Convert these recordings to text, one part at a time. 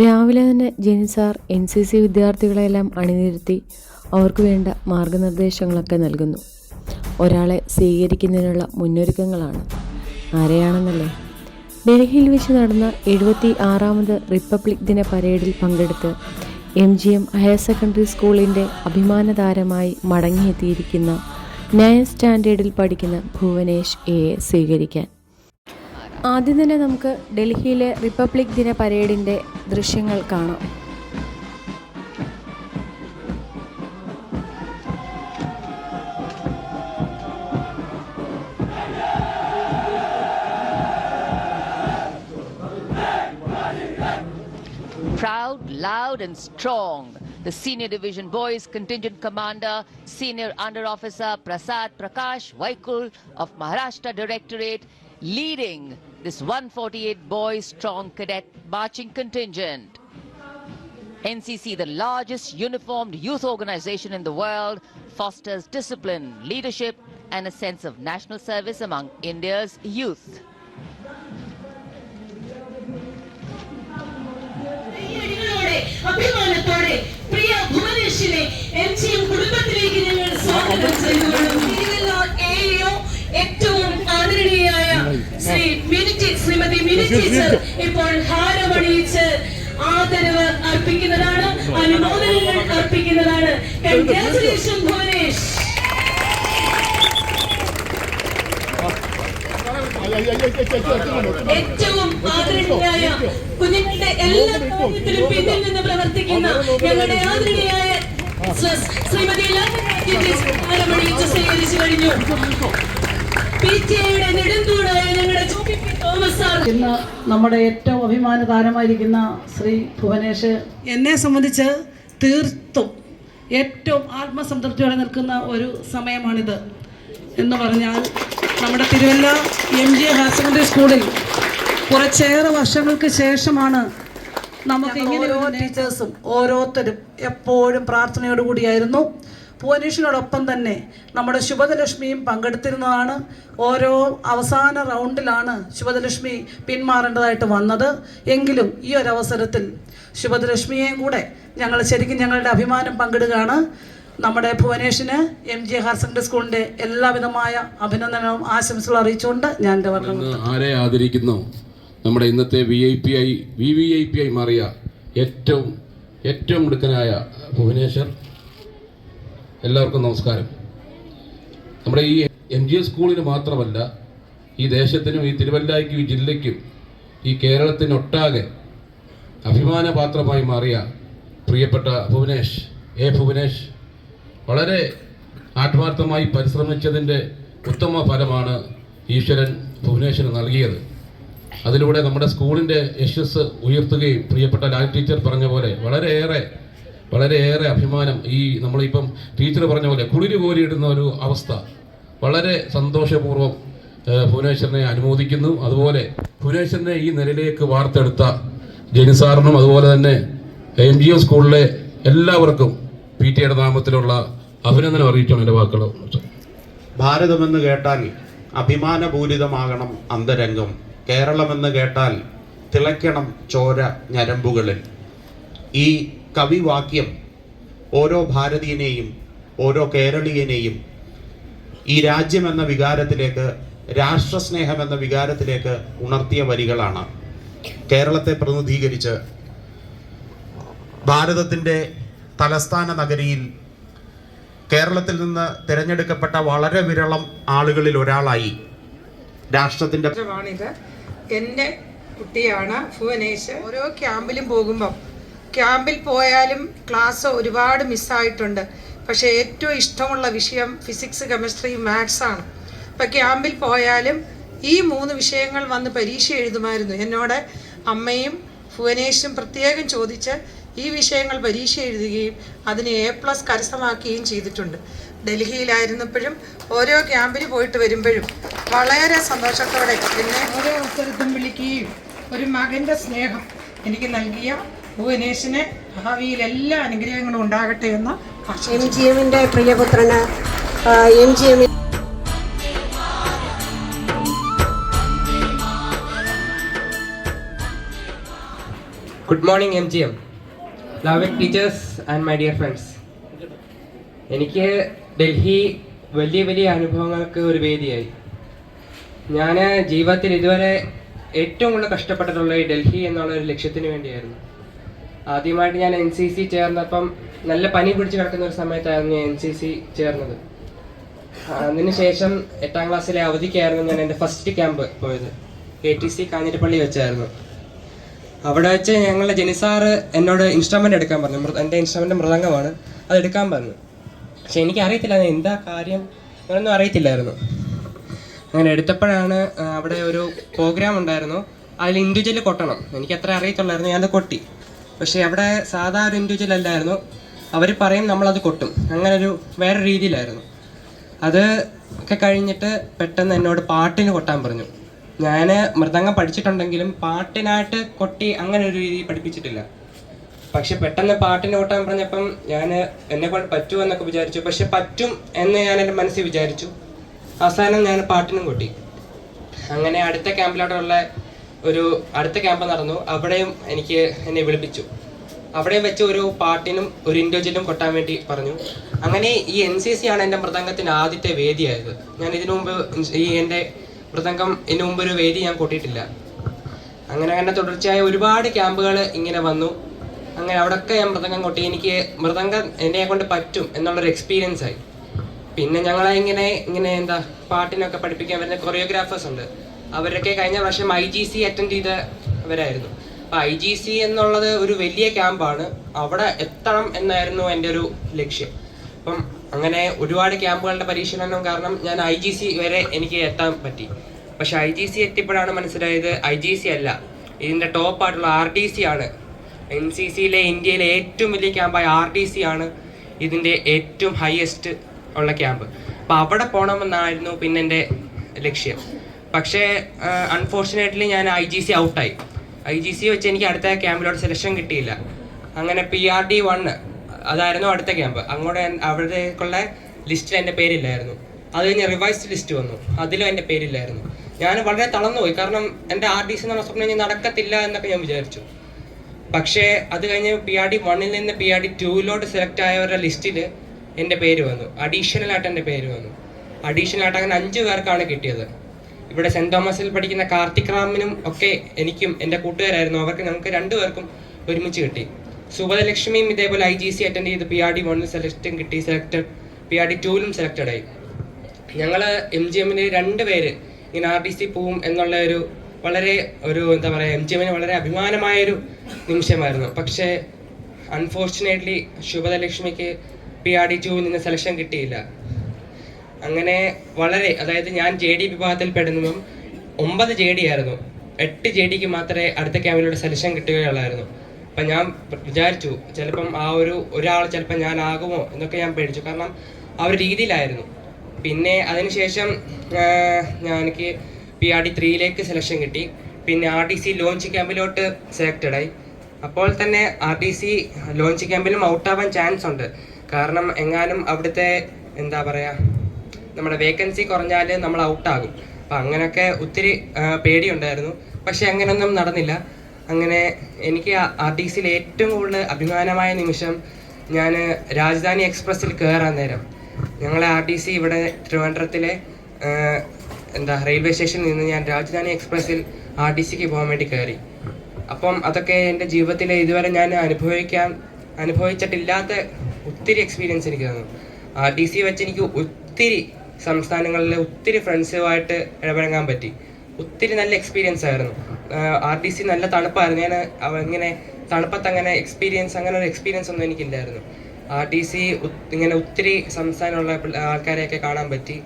രാവിലെ തന്നെ ജെനിസാർ NCC വിദ്യാർത്ഥികളെല്ലാം അണിനിരത്തി അവർക്ക് വേണ്ട മാർഗനിർദ്ദേശങ്ങളൊക്കെ നൽകുന്നു. ഒരാളെ സ്വീകരിക്കുന്നതിനുള്ള മുന്നൊരുക്കങ്ങളാണ്. ആരെയാണെന്നല്ലേ? ഡൽഹിയിൽ വെച്ച് നടന്ന 76ാമത് റിപ്പബ്ലിക് ദിന പരേഡിൽ പങ്കെടുത്ത് MGM ഹയർ സെക്കൻഡറി സ്കൂളിൻ്റെ അഭിമാനതാരമായി മടങ്ങിയെത്തിയിരിക്കുന്ന 9th സ്റ്റാൻഡേർഡിൽ പഠിക്കുന്ന ഭുവനേഷ് എയെ സ്വീകരിക്കാൻ. ആദ്യം തന്നെ നമുക്ക് ഡൽഹിയിലെ റിപ്പബ്ലിക് ദിന പരേഡിൻ്റെ ദൃശ്യങ്ങൾ കാണാം. Proud, loud and strong, the Senior Division Boys Contingent Commander, Senior Under Officer Prasad Prakash Vaikul of Maharashtra Directorate, leading this 148 boys strong cadet marching contingent. NCC, the largest uniformed youth organization in the world, fosters discipline, leadership and a sense of national service among India's youth. അഭിമാനത്തോടെ പ്രിയ ഭുവനേഷിനെ MGM കുടുംബത്തിലേക്ക് ഞങ്ങൾ സ്വാഗതം ചെയ്യുന്നു. ഏറ്റവും ആദരണീയായ Shrimati mini teacher ഇപ്പോൾ ഹാരമണിയിച്ച് ആദരവ് അർപ്പിക്കുന്നതാണ്, അനുമോദനങ്ങൾ അർപ്പിക്കുന്നതാണ്. Congratulation Bhuvanesh. ഏറ്റവും ആദരണീയായ കുഞ്ഞുങ്ങളുടെ എല്ലാ കാര്യത്തിലും പിന്നിൽ നിന്ന് പ്രവർത്തിക്കുന്ന ഞങ്ങളുടെ ആദരണീയായ ശ്രീമതി ഹാരമണിയിച്ച് സ്വീകരിച്ചു കഴിഞ്ഞു. PTA-യുടെ നെടുന്തൂണായ ഞങ്ങളുടെ തോമസ് സാർ, ഇന്ന് നമ്മുടെ ഏറ്റവും അഭിമാന താരമായിരിക്കുന്ന ശ്രീ ഭുവനേഷ് എന്നെ സംബന്ധിച്ച് തീർത്തും ഏറ്റവും ആത്മസംതൃപ്തിയോടെ നിൽക്കുന്ന ഒരു സമയമാണിത് എന്ന് പറഞ്ഞാൽ, നമ്മുടെ തിരുവല്ല MGM ഹയർ സെക്കൻഡറി സ്കൂളിൽ കുറച്ചേറെ വർഷങ്ങൾക്ക് ശേഷമാണ് നമുക്ക് ഇങ്ങനെ ടീച്ചേഴ്സും ഓരോരുത്തരും എപ്പോഴും പ്രാർത്ഥനയോടുകൂടിയായിരുന്നു. ഭുവനേഷിനോടൊപ്പം തന്നെ നമ്മുടെ ശുഭദലക്ഷ്മിയും പങ്കെടുത്തിരുന്നതാണ്. ഓരോ അവസാന റൗണ്ടിലാണ് ശുഭദലക്ഷ്മി പിന്മാറേണ്ടതായിട്ട് വന്നത്. എങ്കിലും ഈ ഒരു അവസരത്തിൽ ശുഭദലക്ഷ്മിയെയും കൂടെ ഞങ്ങൾ ശരിക്കും ഞങ്ങളുടെ അഭിമാനം പങ്കിടുകയാണ്. നമ്മുടെ ഭുവനേഷിന് MGM ഹയർ സെക്കൻഡറി സ്കൂളിൻ്റെ എല്ലാവിധമായ അഭിനന്ദനവും ആശംസകളും അറിയിച്ചുകൊണ്ട് ഞാൻ എൻ്റെ വർണ്ണം ആരെ ആദരിക്കുന്നു. നമ്മുടെ ഇന്നത്തെ VVIP ആയി മാറിയ ഏറ്റവും മിടുക്കനായ ഭുവനേശ്വർ, എല്ലാവർക്കും നമസ്കാരം. നമ്മുടെ ഈ MGM സ്കൂളിന് മാത്രമല്ല, ഈ ദേശത്തിനും ഈ തിരുവല്ലയ്ക്കും ഈ ജില്ലയ്ക്കും ഈ കേരളത്തിനൊട്ടാകെ അഭിമാനപാത്രമായി മാറിയ പ്രിയപ്പെട്ട ഭുവനേഷ് വളരെ ആത്മാർത്ഥമായി പരിശ്രമിച്ചതിൻ്റെ ഉത്തമ ഫലമാണ് ഈശ്വരൻ ഭുവനേഷിന് നൽകിയത്. അതിലൂടെ നമ്മുടെ സ്കൂളിൻ്റെ യശസ്സ് ഉയർത്തുകയും പ്രിയപ്പെട്ട ലാൽ ടീച്ചർ പറഞ്ഞ പോലെ വളരെയേറെ അഭിമാനം, ഈ നമ്മളിപ്പം ടീച്ചർ പറഞ്ഞ പോലെ കുളിര് കോരിയിടുന്ന ഒരു അവസ്ഥ, വളരെ സന്തോഷപൂർവ്വം ഭുവനേശ്വരനെ അനുമോദിക്കുന്നു. അതുപോലെ ഭുവനേശ്വരനെ ഈ നിലയിലേക്ക് വാർത്തെടുത്ത ജെനിസാറിനും അതുപോലെ തന്നെ MGM സ്കൂളിലെ എല്ലാവർക്കും PTA-യുടെ നാമത്തിലുള്ള അഭിനന്ദനം അറിയിച്ചാണ് എൻ്റെ വാക്കുകൾ. ഭാരതമെന്ന് കേട്ടാൽ അഭിമാനപൂരിതമാകണം അന്തരംഗം, കേരളമെന്ന് കേട്ടാൽ തിളയ്ക്കണം ചോര ഞരമ്പുകളിൽ. ഈ കവിവാക്യം ഓരോ ഭാരതീയനെയും ഓരോ കേരളീയനെയും ഈ രാജ്യമെന്ന വികാരത്തിലേക്ക്, രാഷ്ട്രസ്നേഹമെന്ന വികാരത്തിലേക്ക് ഉണർത്തിയ വരികളാണ്. കേരളത്തെ പ്രതിനിധീകരിച്ച് ഭാരതത്തിൻ്റെ തലസ്ഥാന നഗരിയിൽ കേരളത്തിൽ നിന്ന് തിരഞ്ഞെടുക്കപ്പെട്ട വളരെ വിരളം ആളുകളിൽ ഒരാളായി രാഷ്ട്രത്തിൻ്റെ എൻ്റെ കുട്ടിയാണ് ഭുവനേഷ്. ഓരോ ക്യാമ്പിലും പോകുമ്പം, ക്യാമ്പിൽ പോയാലും ക്ലാസ് ഒരുപാട് മിസ്സായിട്ടുണ്ട്. പക്ഷേ ഏറ്റവും ഇഷ്ടമുള്ള വിഷയം ഫിസിക്സ്, കെമിസ്ട്രി, മാത്സ് ആണ്. ഇപ്പം ക്യാമ്പിൽ പോയാലും ഈ 3 വിഷയങ്ങൾ വന്ന് പരീക്ഷ എഴുതുമായിരുന്നു. എന്നോട് അമ്മയും ഭുവനേഷും പ്രത്യേകം ചോദിച്ച് ഈ വിഷയങ്ങൾ പരീക്ഷ എഴുതുകയും അതിന് A+ കരസ്ഥമാക്കുകയും ചെയ്തിട്ടുണ്ട്. ഡൽഹിയിലായിരുന്നപ്പോഴും ഓരോ ക്യാമ്പിന് പോയിട്ട് വരുമ്പോഴും വളരെ സന്തോഷത്തോടെ എന്നെ ഓരോ അവസരത്തും വിളിക്കുകയും ഒരു മകൻ്റെ സ്നേഹം എനിക്ക് നൽകിയ ഭുവനേഷിന് ഭാവിയിൽ എല്ലാ അനുഗ്രഹങ്ങളും ഉണ്ടാകട്ടെ എന്ന് MGM-ന്റെ പ്രിയപുത്രന് MGM good morning MGM, loving teachers and my dear friends. എനിക്ക് ഡൽഹി വലിയ വലിയ അനുഭവങ്ങൾക്ക് ഒരു വേദിയായി. ഞാൻ ജീവിതത്തിൽ ഇതുവരെ ഏറ്റവും കൂടുതൽ കഷ്ടപ്പെട്ടിട്ടുള്ള ഈ ഡൽഹി എന്നുള്ള ഒരു ലക്ഷ്യത്തിന് വേണ്ടിയായിരുന്നു. ആദ്യമായിട്ട് ഞാൻ NCC ചേർന്നപ്പം നല്ല പനി പിടിച്ച് കിടക്കുന്ന ഒരു സമയത്തായിരുന്നു ഞാൻ NCC ചേർന്നത്. അതിനുശേഷം 8ാം ക്ലാസ്സിലെ അവധിക്കായിരുന്നു ഞാൻ എൻ്റെ ഫസ്റ്റ് ക്യാമ്പ് പോയത്. KTC കാഞ്ഞിരപ്പള്ളി വെച്ചായിരുന്നു. അവിടെ വെച്ച് ഞങ്ങളുടെ ജെനിസാറ് എന്നോട് ഇൻസ്ട്രുമെൻ്റ് എടുക്കാൻ പറഞ്ഞു. എൻ്റെ ഇൻസ്ട്രുമെൻ്റ് മൃദംഗമാണ്, അത് എടുക്കാൻ പറഞ്ഞു. പക്ഷെ എനിക്ക് അറിയത്തില്ല എന്താ കാര്യം, അങ്ങനൊന്നും അറിയത്തില്ലായിരുന്നു. അങ്ങനെ എടുത്തപ്പോഴാണ് അവിടെ ഒരു പ്രോഗ്രാം ഉണ്ടായിരുന്നു, അതിൽ ഇൻഡിവിജ്വൽ കൊട്ടണം. എനിക്ക് അത്ര അറിയത്തുള്ളായിരുന്നു, ഞാനത് കൊട്ടി. പക്ഷേ അവിടെ സാധാ ഒരു ഇൻഡിവിജ്വൽ അല്ലായിരുന്നു, അവർ പറയും നമ്മളത് കൊട്ടും. അങ്ങനൊരു വേറെ രീതിയിലായിരുന്നു. അത് ഒക്കെ കഴിഞ്ഞിട്ട് പെട്ടെന്ന് എന്നോട് പാട്ടിന് കൊട്ടാൻ പറഞ്ഞു. ഞാൻ മൃദംഗം പഠിച്ചിട്ടുണ്ടെങ്കിലും പാട്ടിനായിട്ട് കൊട്ടി അങ്ങനെ ഒരു രീതി പഠിപ്പിച്ചിട്ടില്ല. പക്ഷെ പെട്ടെന്ന് പാട്ടിന് കൊട്ടാൻ പറഞ്ഞപ്പം ഞാൻ എന്നെക്കൊണ്ട് പറ്റുമെന്നൊക്കെ വിചാരിച്ചു. പക്ഷെ പറ്റും എന്ന് ഞാൻ എൻ്റെ മനസ്സിൽ വിചാരിച്ചു. അവസാനം ഞാൻ പാട്ടിനും കൊട്ടി. അങ്ങനെ അടുത്ത ക്യാമ്പിലോട്ടുള്ള അടുത്ത ക്യാമ്പ് നടന്നു. അവിടെയും എന്നെ വിളിപ്പിച്ചു. അവിടെ വെച്ച് ഒരു പാട്ടിനും ഒരു ഇൻഡിവിജ്വലും കൊട്ടാൻ വേണ്ടി പറഞ്ഞു. അങ്ങനെ ഈ NCC ആണ് എൻ്റെ മൃദംഗത്തിൻ്റെ ആദ്യത്തെ വേദിയായത്. ഞാൻ ഇതിനു മുമ്പ് എൻ്റെ മൃദംഗം ഇതിനു മുമ്പ് ഒരു വേദി ഞാൻ കൊട്ടിയിട്ടില്ല. അങ്ങനെ തുടർച്ചയായ ഒരുപാട് ക്യാമ്പുകൾ ഇങ്ങനെ വന്നു. അങ്ങനെ അവിടെയൊക്കെ ഞാൻ മൃദംഗം കൊട്ടി. എനിക്ക് മൃദംഗം എന്നെ കൊണ്ട് പറ്റും എന്നുള്ളൊരു എക്സ്പീരിയൻസ് ആയി. പിന്നെ ഞങ്ങളെ ഇങ്ങനെ പാട്ടിനൊക്കെ പഠിപ്പിക്കാൻ വരുന്ന കൊറിയോഗ്രാഫേഴ്സ് ഉണ്ട്. അവരൊക്കെ കഴിഞ്ഞ പ്രാവശ്യം IGC അറ്റൻഡ് ചെയ്തവരായിരുന്നു. അപ്പോൾ IGC എന്നുള്ളത് ഒരു വലിയ ക്യാമ്പാണ്, അവിടെ എത്തണം എന്നായിരുന്നു എൻ്റെ ഒരു ലക്ഷ്യം. അപ്പം അങ്ങനെ ഒരുപാട് ക്യാമ്പുകളുടെ പരിശീലനം കാരണം ഞാൻ IGC വരെ എനിക്ക് എത്താൻ പറ്റി. പക്ഷെ IGC എത്തിയപ്പോഴാണ് മനസ്സിലായത് IGC അല്ല, ഇതിൻ്റെ ടോപ്പായിട്ടുള്ള RDC ആണ്. NCCയിലെ ഇന്ത്യയിലെ ഏറ്റവും വലിയ ക്യാമ്പായ RDC ആണ് ഇതിൻ്റെ ഏറ്റവും ഹയസ്റ്റ് ഉള്ള ക്യാമ്പ്. അപ്പോൾ അവിടെ പോകണമെന്നായിരുന്നു പിന്നെ എൻ്റെ ലക്ഷ്യം. പക്ഷേ അൺഫോർച്ചുനേറ്റ്ലി ഞാൻ IGC ഔട്ടായി. IGC വെച്ച് എനിക്ക് അടുത്ത ക്യാമ്പിലോട്ട് സെലക്ഷൻ കിട്ടിയില്ല. അങ്ങനെ PRD1 അതായിരുന്നു അടുത്ത ക്യാമ്പ്. അവിടേക്കുള്ള ലിസ്റ്റിൽ എൻ്റെ പേരില്ലായിരുന്നു. അത് കഴിഞ്ഞ് റിവൈസ്ഡ് ലിസ്റ്റ് വന്നു, അതിലും എൻ്റെ പേരില്ലായിരുന്നു. ഞാൻ വളരെ തളർന്നുപോയി. കാരണം എൻ്റെ RDC എന്നുള്ള സ്വപ്നം ഇനി നടക്കത്തില്ല എന്നൊക്കെ ഞാൻ വിചാരിച്ചു. പക്ഷേ അത് കഴിഞ്ഞ് PRD1 നിന്ന് PRD2 സെലക്ട് ആയവരുടെ ലിസ്റ്റിൽ എൻ്റെ പേര് വന്നു. അഡീഷണലായിട്ട് എൻ്റെ പേര് വന്നു. അഡീഷണലായിട്ട് അങ്ങനെ 5 പേർക്കാണ് കിട്ടിയത്. ഇവിടെ സെൻറ് തോമസിൽ പഠിക്കുന്ന കാർത്തിക് റാമിനും ഒക്കെ എനിക്കും എൻ്റെ കൂട്ടുകാരായിരുന്നു. ഞങ്ങൾക്ക് 2 പേർക്കും ഒരുമിച്ച് കിട്ടി. സുഭദലക്ഷ്മിയും ഇതേപോലെ IGC അറ്റൻഡ് ചെയ്ത് PRD1 സെലക്റ്റും കിട്ടി, PRD2 സെലക്റ്റഡ് ആയി. ഞങ്ങൾ MGMന് 2 പേര് ഇങ്ങനെ RDC പോവും എന്നുള്ള MGMന് വളരെ അഭിമാനമായൊരു നിമിഷമായിരുന്നു. പക്ഷേ അൺഫോർച്ചുനേറ്റ്ലി ശുഭദലക്ഷ്മിക്ക് PRD2 നിന്ന് സെലക്ഷൻ കിട്ടിയില്ല. അങ്ങനെ അതായത് ഞാൻ JD വിഭാഗത്തിൽ പെടുന്നതും 9 JD ആയിരുന്നു. 8 JDക്ക് മാത്രമേ അടുത്ത ക്യാമ്പിലൂടെ സെലക്ഷൻ കിട്ടുകയുള്ളായിരുന്നു. അപ്പം ഞാൻ വിചാരിച്ചു ചിലപ്പം ഒരാൾ ചിലപ്പോൾ ഞാൻ ആകുമോ എന്നൊക്കെ ഞാൻ പേടിച്ചു. കാരണം ആ ഒരു രീതിയിലായിരുന്നു. പിന്നെ അതിനുശേഷം എനിക്ക് PRD3 സെലക്ഷൻ കിട്ടി. പിന്നെ RDC ലോഞ്ച് ക്യാമ്പിലോട്ട് സെലക്റ്റഡായി. അപ്പോൾ തന്നെ RDC ലോഞ്ച് ക്യാമ്പിലും ഔട്ടാവാൻ ചാൻസ് ഉണ്ട്. കാരണം എങ്ങാനും അവിടുത്തെ നമ്മുടെ വേക്കൻസി കുറഞ്ഞാൽ നമ്മൾ ഔട്ടാകും. അപ്പം അങ്ങനെയൊക്കെ ഒത്തിരി പേടിയുണ്ടായിരുന്നു. പക്ഷെ അങ്ങനെയൊന്നും നടന്നില്ല. അങ്ങനെ എനിക്ക് RDCയിൽ ഏറ്റവും കൂടുതൽ അഭിമാനമായ നിമിഷം ഞാൻ രാജധാനി എക്സ്പ്രസ്സിൽ കയറാൻ നേരം. ഞങ്ങളെ RDC ഇവിടെ ട്രിവാൻഡ്രത്തിലെ റെയിൽവേ സ്റ്റേഷനിൽ നിന്ന് ഞാൻ രാജധാനി എക്സ്പ്രസ്സിൽ RDCക്ക് പോകാൻ വേണ്ടി കയറി. അപ്പം അതൊക്കെ എൻ്റെ ജീവിതത്തിൽ ഇതുവരെ ഞാൻ അനുഭവിച്ചിട്ടില്ലാത്ത ഒത്തിരി എക്സ്പീരിയൻസ് എനിക്ക് തന്നു. RDC വെച്ച് എനിക്ക് ഒത്തിരി സംസ്ഥാനങ്ങളിലെ ഒത്തിരി ഫ്രണ്ട്സുമായിട്ട് ഇടപഴകാൻ പറ്റി. ഒത്തിരി നല്ല എക്സ്പീരിയൻസ് ആയിരുന്നു. RDC നല്ല തണുപ്പായിരുന്നു. ഞാൻ ഇങ്ങനെ തണുപ്പത്ത് അങ്ങനെ ഒരു എക്സ്പീരിയൻസ് ഒന്നും എനിക്കില്ലായിരുന്നു. RDC ഇങ്ങനെ ഒത്തിരി സംസ്ഥാനമുള്ള ആൾക്കാരെയൊക്കെ കാണാൻ പറ്റി.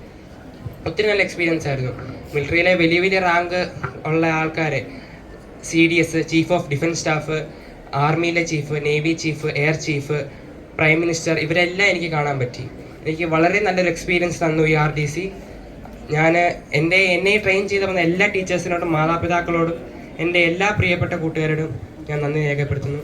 ഒത്തിരി നല്ല എക്സ്പീരിയൻസ് ആയിരുന്നു. മിലിറ്ററിയിലെ വലിയ വലിയ റാങ്ക് ഉള്ള ആൾക്കാരെ, CDS chief of defence staff, ആർമിയിലെ chief, navy chief, air chief, prime minister, ഇവരെല്ലാം എനിക്ക് കാണാൻ പറ്റി. എനിക്ക് വളരെ നല്ലൊരു എക്സ്പീരിയൻസ് തന്നു ഈ RDC. ഞാൻ എന്നെ ട്രെയിൻ ചെയ്ത് വന്ന എല്ലാ ടീച്ചേഴ്സിനോടും മാതാപിതാക്കളോടും എൻ്റെ എല്ലാ പ്രിയപ്പെട്ട കൂട്ടുകാരോടും ഞാൻ നന്ദി രേഖപ്പെടുത്തുന്നു.